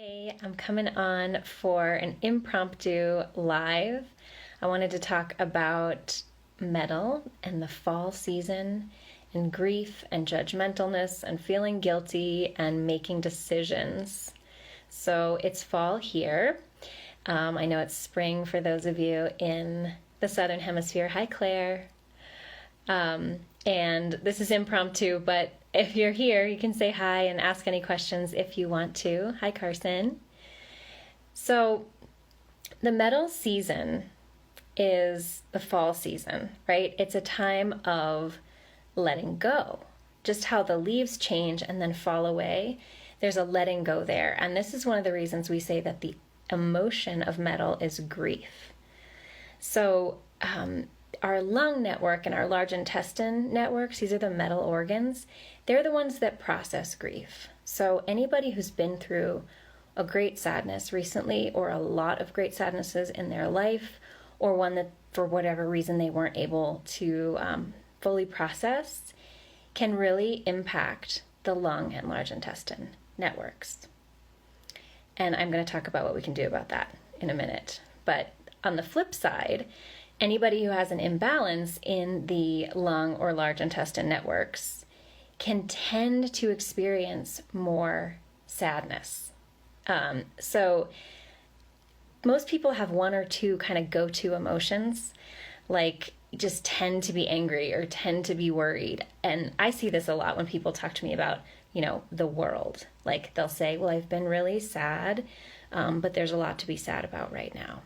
Hey, I'm coming on for an impromptu live. I wanted to talk about metal and the fall season and grief and judgmentalness and feeling guilty and making decisions. So it's fall here. I know it's spring for those of you in the Southern Hemisphere. Hi, Claire. And this is impromptu, but if you're here, you can say hi and ask any questions if you want to. Hi, Carson. So, the metal season is the fall season, right? It's a time of letting go. Just how the leaves change and then fall away, there's a letting go there. And this is one of the reasons we say that the emotion of metal is grief. So, our lung network and our large intestine networks, these are the metal organs, they're the ones that process grief. So anybody who's been through a great sadness recently, or a lot of great sadnesses in their life, or one that for whatever reason they weren't able to fully process, can really impact the lung and large intestine networks. And I'm going to talk about what we can do about that in a minute. But on the flip side, anybody who has an imbalance in the lung or large intestine networks can tend to experience more sadness. So most people have one or two kind of go-to emotions, like just tend to be angry or tend to be worried. And I see this a lot when people talk to me about, the world. Like they'll say, well, I've been really sad, but there's a lot to be sad about right now.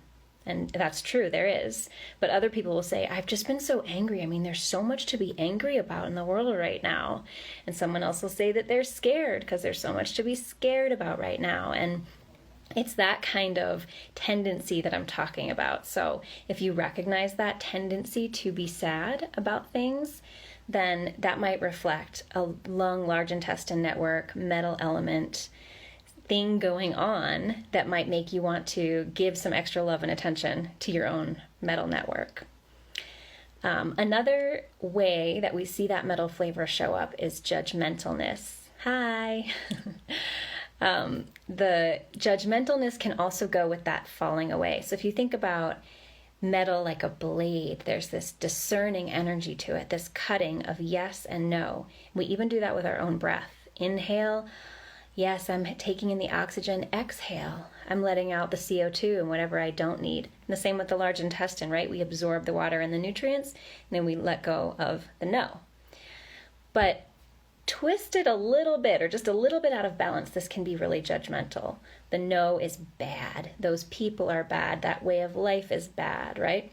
And that's true, there is. But other people will say, I've just been so angry. I mean, there's so much to be angry about in the world right now. And someone else will say that they're scared because there's so much to be scared about right now. And it's that kind of tendency that I'm talking about. So if you recognize that tendency to be sad about things, then that might reflect a lung, large intestine network, metal element thing going on that might make you want to give some extra love and attention to your own metal network. Another way that we see that metal flavor show up is judgmentalness. Hi. The judgmentalness can also go with that falling away. So if you think about metal like a blade, there's this discerning energy to it, this cutting of yes and no. We even do that with our own breath. Inhale. Yes, I'm taking in the oxygen. Exhale, I'm letting out the CO2 and whatever I don't need. And the same with the large intestine, right? We absorb the water and the nutrients, and then we let go of the no. But twisted a little bit, or just a little bit out of balance, this can be really judgmental. The no is bad. Those people are bad. That way of life is bad, right?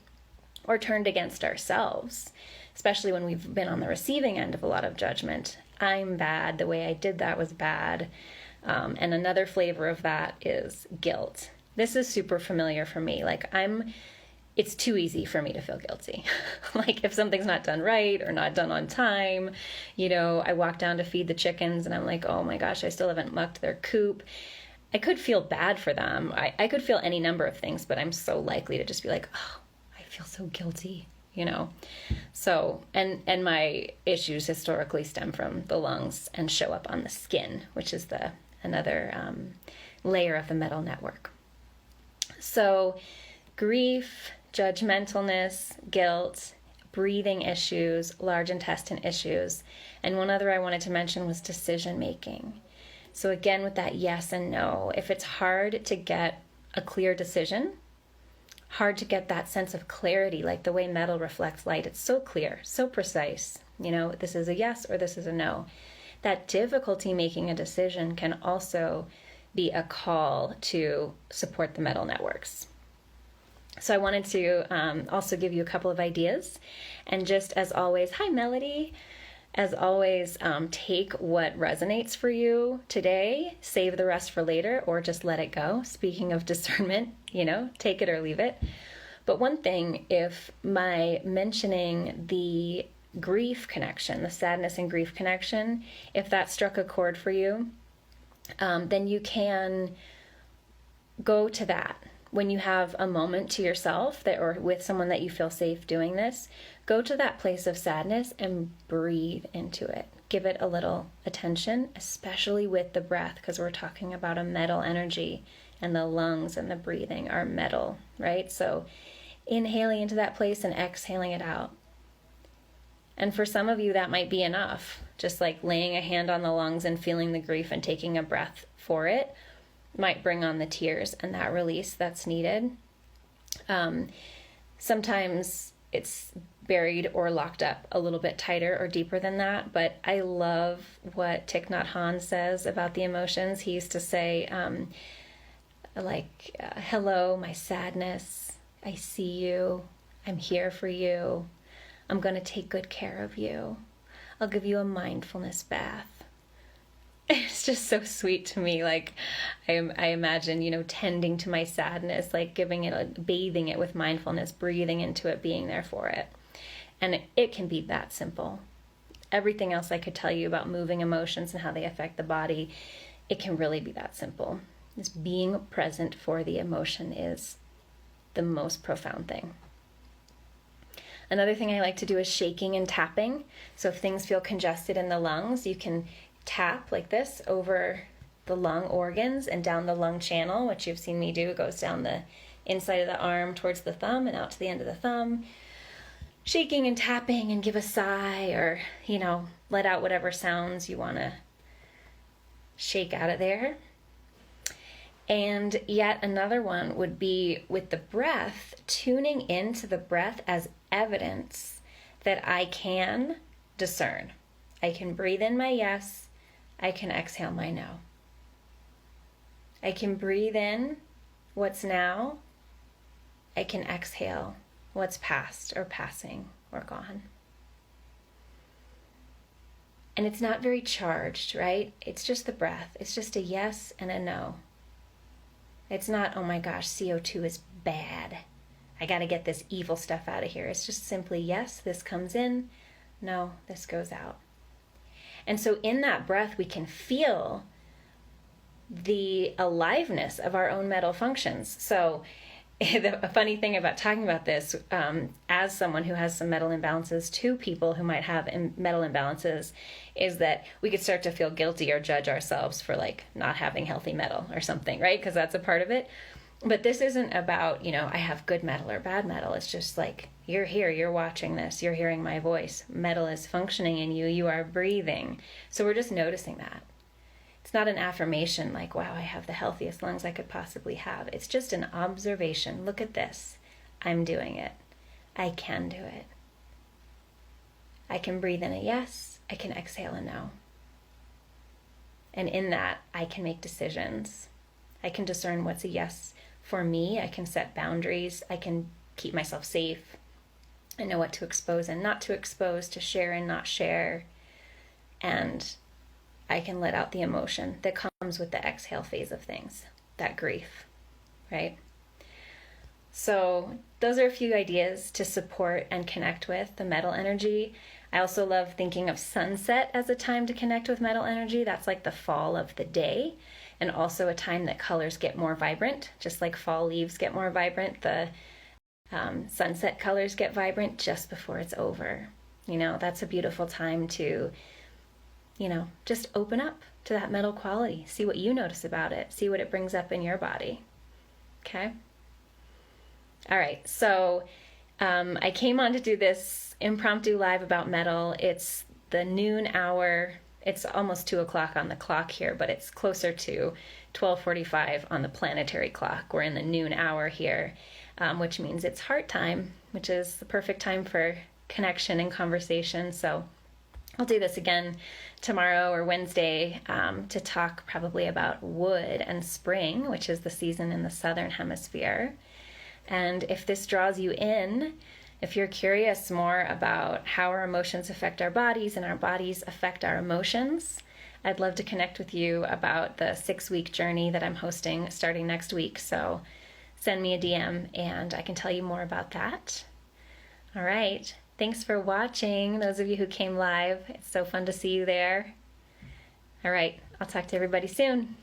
Or turned against ourselves, especially when we've been on the receiving end of a lot of judgment. I'm bad. The way I did that was bad. And another flavor of that is guilt. This is super familiar for me. It's too easy for me to feel guilty. Like if something's not done right or not done on time, I walk down to feed the chickens and I'm like, oh my gosh, I still haven't mucked their coop. I could feel bad for them. I could feel any number of things, but I'm so likely to just be like, oh, I feel so guilty. So, and my issues historically stem from the lungs and show up on the skin, which is another layer of the metal network. So grief, judgmentalness, guilt, breathing issues, large intestine issues, and one other I wanted to mention was decision making. So again, with that yes and no, if it's hard to get a clear decision, hard to get that sense of clarity, like the way metal reflects light. It's so clear, so precise. This is a yes or this is a no. That difficulty making a decision can also be a call to support the metal networks. So I wanted to also give you a couple of ideas. And just as always, hi Melody. As always, take what resonates for you today, save the rest for later, or just let it go. Speaking of discernment, take it or leave it. But one thing, if my mentioning the grief connection, the sadness and grief connection, if that struck a chord for you, then you can go to that. When you have a moment to yourself or with someone that you feel safe doing this, go to that place of sadness and breathe into it. give it a little attention, especially with the breath, because we're talking about a metal energy, and the lungs and the breathing are metal, right? So inhaling into that place and exhaling it out. And for some of you, that might be enough. Just like laying a hand on the lungs and feeling the grief and taking a breath for it might bring on the tears and that release that's needed. Sometimes it's buried or locked up a little bit tighter or deeper than that. But I love what Thich Nhat Hanh says about the emotions. He used to say, hello, my sadness. I see you. I'm here for you. I'm going to take good care of you. I'll give you a mindfulness bath. It's just so sweet to me. Like I imagine, tending to my sadness, like bathing it with mindfulness, breathing into it, being there for it. And it can be that simple. Everything else I could tell you about moving emotions and how they affect the body, it can really be that simple. Just being present for the emotion is the most profound thing. Another thing I like to do is shaking and tapping. So if things feel congested in the lungs, you can tap like this over the lung organs and down the lung channel, which you've seen me do. It goes down the inside of the arm towards the thumb and out to the end of the thumb. Shaking and tapping, and give a sigh, or, let out whatever sounds you want to shake out of there. And yet another one would be with the breath, tuning into the breath as evidence that I can discern. I can breathe in my yes, I can exhale my no. I can breathe in what's now, I can exhale what's past or passing or gone. And it's not very charged, right? It's just the breath. It's just a yes and a no. It's not, oh my gosh, CO2 is bad. I got to get this evil stuff out of here. It's just simply, yes, this comes in. No, this goes out. And so in that breath, we can feel the aliveness of our own metal functions. So the funny thing about talking about this, as someone who has some metal imbalances to people who might have metal imbalances, is that we could start to feel guilty or judge ourselves for not having healthy metal or something, right? Because that's a part of it. But this isn't about, I have good metal or bad metal. It's just you're here, you're watching this, you're hearing my voice. Metal is functioning in you, you are breathing. So we're just noticing that. It's not an affirmation wow, I have the healthiest lungs I could possibly have. It's just an observation. Look at this. I'm doing it. I can do it. I can breathe in a yes. I can exhale a no. And in that, I can make decisions. I can discern what's a yes for me. I can set boundaries. I can keep myself safe. I know what to expose and not to expose, to share and not share. And I can let out the emotion that comes with the exhale phase of things, that grief, right? So those are a few ideas to support and connect with the metal energy. I also love thinking of sunset as a time to connect with metal energy. That's like the fall of the day, and also a time that colors get more vibrant. Just like fall leaves get more vibrant, the sunset colors get vibrant just before it's over. That's a beautiful time to just open up to that metal quality. See what you notice about it. See what it brings up in your body. Okay? All right. So I came on to do this impromptu live about metal. It's the noon hour. It's almost 2 o'clock on the clock here, but it's closer to 12:45 on the planetary clock. We're in the noon hour here, which means it's heart time, which is the perfect time for connection and conversation. So I'll do this again tomorrow or Wednesday to talk probably about wood and spring, which is the season in the southern hemisphere. And if this draws you in, if you're curious more about how our emotions affect our bodies and our bodies affect our emotions, I'd love to connect with you about the 6-week journey that I'm hosting starting next week. So send me a DM and I can tell you more about that. All right. Thanks for watching, those of you who came live. It's so fun to see you there. All right, I'll talk to everybody soon.